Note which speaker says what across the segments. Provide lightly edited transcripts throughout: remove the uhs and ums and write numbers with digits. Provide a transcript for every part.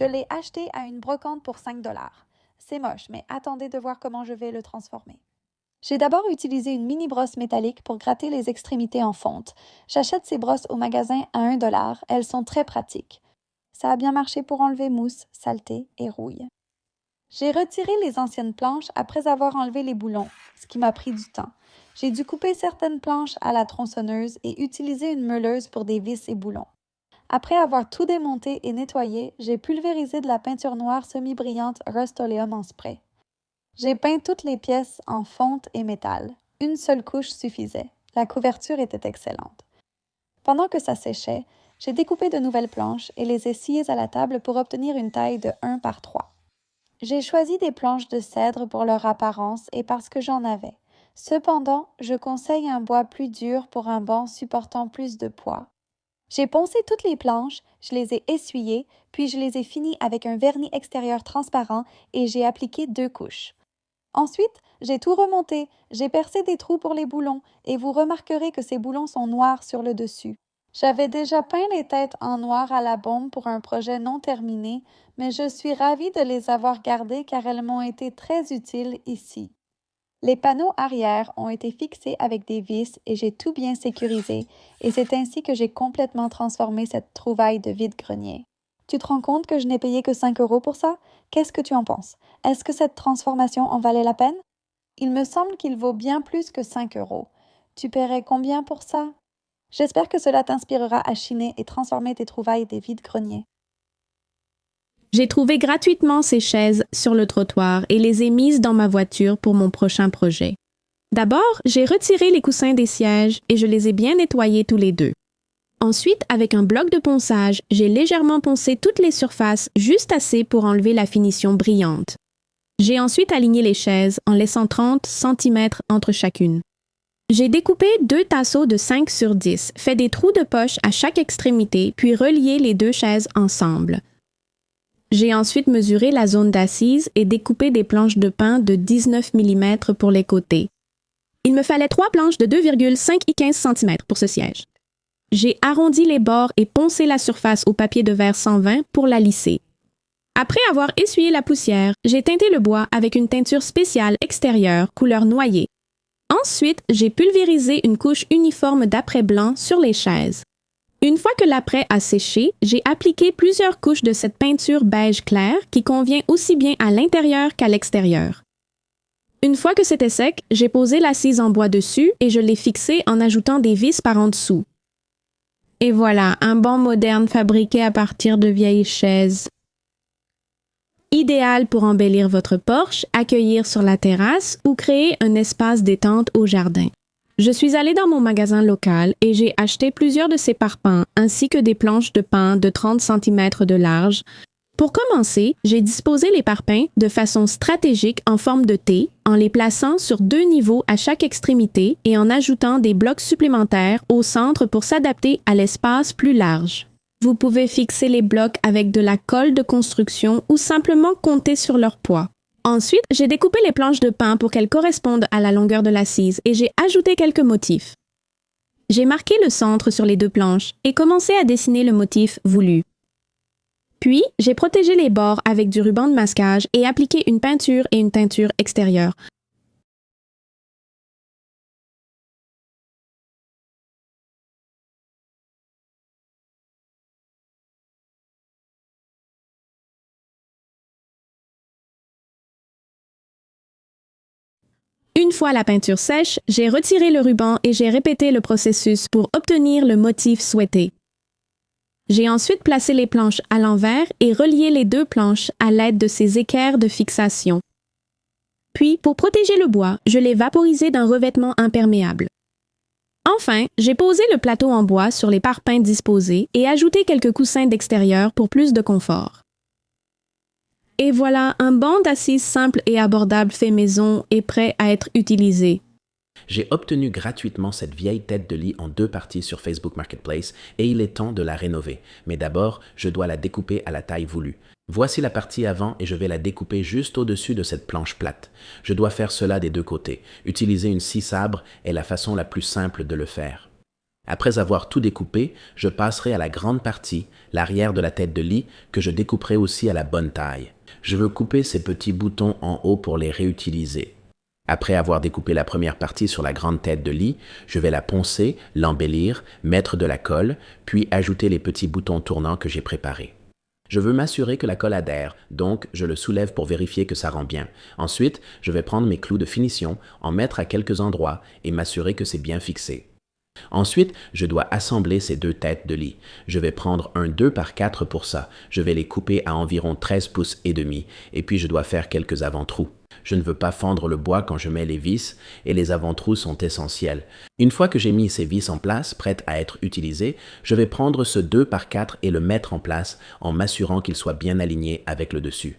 Speaker 1: Je l'ai acheté à une brocante pour 5 $. C'est moche, mais attendez de voir comment je vais le transformer. J'ai d'abord utilisé une mini brosse métallique pour gratter les extrémités en fonte. J'achète ces brosses au magasin à 1 $. Elles sont très pratiques. Ça a bien marché pour enlever mousse, saleté et rouille. J'ai retiré les anciennes planches après avoir enlevé les boulons, ce qui m'a pris du temps. J'ai dû couper certaines planches à la tronçonneuse et utiliser une meuleuse pour des vis et boulons. Après avoir tout démonté et nettoyé, j'ai pulvérisé de la peinture noire semi-brillante Rust-Oleum en spray. J'ai peint toutes les pièces en fonte et métal. Une seule couche suffisait. La couverture était excellente. Pendant que ça séchait, j'ai découpé de nouvelles planches et les ai sciées à la table pour obtenir une taille de 1 par 3. J'ai choisi des planches de cèdre pour leur apparence et parce que j'en avais. Cependant, je conseille un bois plus dur pour un banc supportant plus de poids. J'ai poncé toutes les planches, je les ai essuyées, puis je les ai finies avec un vernis extérieur transparent et j'ai appliqué 2 couches. Ensuite, j'ai tout remonté, j'ai percé des trous pour les boulons et vous remarquerez que ces boulons sont noirs sur le dessus. J'avais déjà peint les têtes en noir à la bombe pour un projet non terminé, mais je suis ravie de les avoir gardées car elles m'ont été très utiles ici. Les panneaux arrière ont été fixés avec des vis et j'ai tout bien sécurisé, et c'est ainsi que j'ai complètement transformé cette trouvaille de vide-grenier. Tu te rends compte que je n'ai payé que 5 € pour ça? Qu'est-ce que tu en penses? Est-ce que cette transformation en valait la peine? Il me semble qu'il vaut bien plus que 5 €. Tu paierais combien pour ça? J'espère que cela t'inspirera à chiner et transformer tes trouvailles des vide-greniers.
Speaker 2: J'ai trouvé gratuitement ces chaises sur le trottoir et les ai mises dans ma voiture pour mon prochain projet. D'abord, j'ai retiré les coussins des sièges et je les ai bien nettoyés tous les deux. Ensuite, avec un bloc de ponçage, j'ai légèrement poncé toutes les surfaces, juste assez pour enlever la finition brillante. J'ai ensuite aligné les chaises en laissant 30 cm entre chacune. J'ai découpé 2 tasseaux de 5 sur 10, fait des trous de poche à chaque extrémité, puis relié les 2 chaises ensemble. J'ai ensuite mesuré la zone d'assise et découpé des planches de pin de 19 mm pour les côtés. Il me fallait 3 planches de 2,5 et 15 cm pour ce siège. J'ai arrondi les bords et poncé la surface au papier de verre 120 pour la lisser. Après avoir essuyé la poussière, j'ai teinté le bois avec une teinture spéciale extérieure couleur noyer. Ensuite, j'ai pulvérisé une couche uniforme d'apprêt blanc sur les chaises. Une fois que l'apprêt a séché, j'ai appliqué plusieurs couches de cette peinture beige clair qui convient aussi bien à l'intérieur qu'à l'extérieur. Une fois que c'était sec, j'ai posé l'assise en bois dessus et je l'ai fixée en ajoutant des vis par en dessous. Et voilà, un banc moderne fabriqué à partir de vieilles chaises. Idéal pour embellir votre porche, accueillir sur la terrasse ou créer un espace détente au jardin. Je suis allée dans mon magasin local et j'ai acheté plusieurs de ces parpaings ainsi que des planches de pin de 30 cm de large. Pour commencer, j'ai disposé les parpaings de façon stratégique en forme de T, en les plaçant sur 2 niveaux à chaque extrémité et en ajoutant des blocs supplémentaires au centre pour s'adapter à l'espace plus large. Vous pouvez fixer les blocs avec de la colle de construction ou simplement compter sur leur poids. Ensuite, j'ai découpé les planches de pin pour qu'elles correspondent à la longueur de l'assise et j'ai ajouté quelques motifs. J'ai marqué le centre sur les 2 planches et commencé à dessiner le motif voulu. Puis, j'ai protégé les bords avec du ruban de masquage et appliqué une peinture et une teinture extérieure. Une fois la peinture sèche, j'ai retiré le ruban et j'ai répété le processus pour obtenir le motif souhaité. J'ai ensuite placé les planches à l'envers et relié les 2 planches à l'aide de ces équerres de fixation. Puis, pour protéger le bois, je l'ai vaporisé d'un revêtement imperméable. Enfin, j'ai posé le plateau en bois sur les parpaings disposés et ajouté quelques coussins d'extérieur pour plus de confort. Et voilà, un banc d'assises simple et abordable fait maison est prêt à être utilisé.
Speaker 3: J'ai obtenu gratuitement cette vieille tête de lit en 2 parties sur Facebook Marketplace et il est temps de la rénover. Mais d'abord, je dois la découper à la taille voulue. Voici la partie avant et je vais la découper juste au-dessus de cette planche plate. Je dois faire cela des 2 côtés. Utiliser une scie sabre est la façon la plus simple de le faire. Après avoir tout découpé, je passerai à la grande partie, l'arrière de la tête de lit, que je découperai aussi à la bonne taille. Je veux couper ces petits boutons en haut pour les réutiliser. Après avoir découpé la première partie sur la grande tête de lit, je vais la poncer, l'embellir, mettre de la colle, puis ajouter les petits boutons tournants que j'ai préparés. Je veux m'assurer que la colle adhère, donc je le soulève pour vérifier que ça rend bien. Ensuite, je vais prendre mes clous de finition, en mettre à quelques endroits et m'assurer que c'est bien fixé. Ensuite, je dois assembler ces deux têtes de lit. Je vais prendre un 2 par 4 pour ça. Je vais les couper à environ 13 pouces et demi, et puis je dois faire quelques avant-trous. Je ne veux pas fendre le bois quand je mets les vis, et les avant-trous sont essentiels. Une fois que j'ai mis ces vis en place, prêtes à être utilisées, je vais prendre ce 2 par 4 et le mettre en place en m'assurant qu'il soit bien aligné avec le dessus.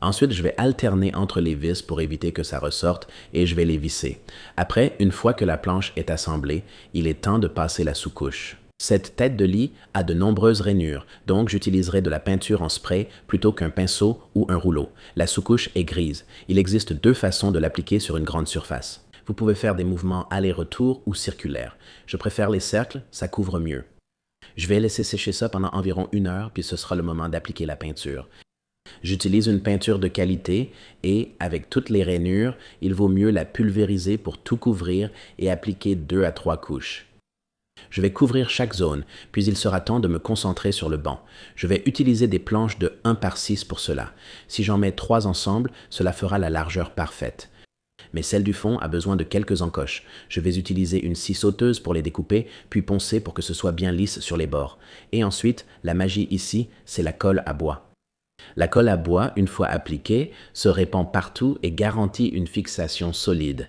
Speaker 3: Ensuite, je vais alterner entre les vis pour éviter que ça ressorte et je vais les visser. Après, une fois que la planche est assemblée, il est temps de passer la sous-couche. Cette tête de lit a de nombreuses rainures, donc j'utiliserai de la peinture en spray plutôt qu'un pinceau ou un rouleau. La sous-couche est grise. Il existe deux façons de l'appliquer sur une grande surface. Vous pouvez faire des mouvements aller-retour ou circulaires. Je préfère les cercles, ça couvre mieux. Je vais laisser sécher ça pendant environ 1 heure, puis ce sera le moment d'appliquer la peinture. J'utilise une peinture de qualité et, avec toutes les rainures, il vaut mieux la pulvériser pour tout couvrir et appliquer 2 à 3 couches. Je vais couvrir chaque zone, puis il sera temps de me concentrer sur le banc. Je vais utiliser des planches de 1 par 6 pour cela. Si j'en mets 3 ensemble, cela fera la largeur parfaite. Mais celle du fond a besoin de quelques encoches. Je vais utiliser une scie sauteuse pour les découper, puis poncer pour que ce soit bien lisse sur les bords. Et ensuite, la magie ici, c'est la colle à bois. La colle à bois, une fois appliquée, se répand partout et garantit une fixation solide.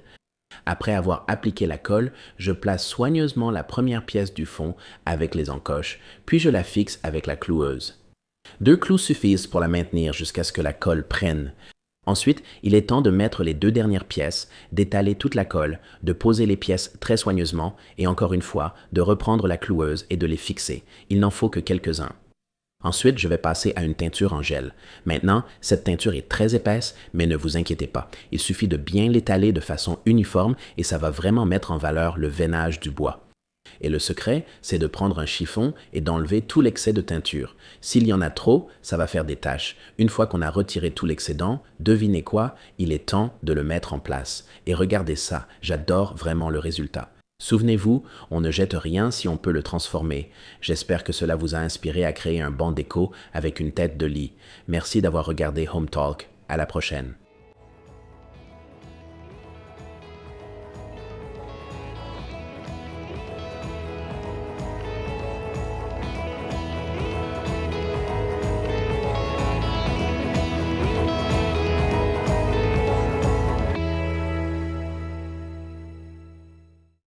Speaker 3: Après avoir appliqué la colle, je place soigneusement la première pièce du fond avec les encoches, puis je la fixe avec la cloueuse. 2 clous suffisent pour la maintenir jusqu'à ce que la colle prenne. Ensuite, il est temps de mettre les 2 dernières pièces, d'étaler toute la colle, de poser les pièces très soigneusement et encore une fois, de reprendre la cloueuse et de les fixer. Il n'en faut que quelques-uns. Ensuite, je vais passer à une teinture en gel. Maintenant, cette teinture est très épaisse, mais ne vous inquiétez pas. Il suffit de bien l'étaler de façon uniforme et ça va vraiment mettre en valeur le veinage du bois. Et le secret, c'est de prendre un chiffon et d'enlever tout l'excès de teinture. S'il y en a trop, ça va faire des taches. Une fois qu'on a retiré tout l'excédent, devinez quoi? Il est temps de le mettre en place. Et regardez ça, j'adore vraiment le résultat. Souvenez-vous, on ne jette rien si on peut le transformer. J'espère que cela vous a inspiré à créer un banc déco avec une tête de lit. Merci d'avoir regardé Home Talk. À la prochaine.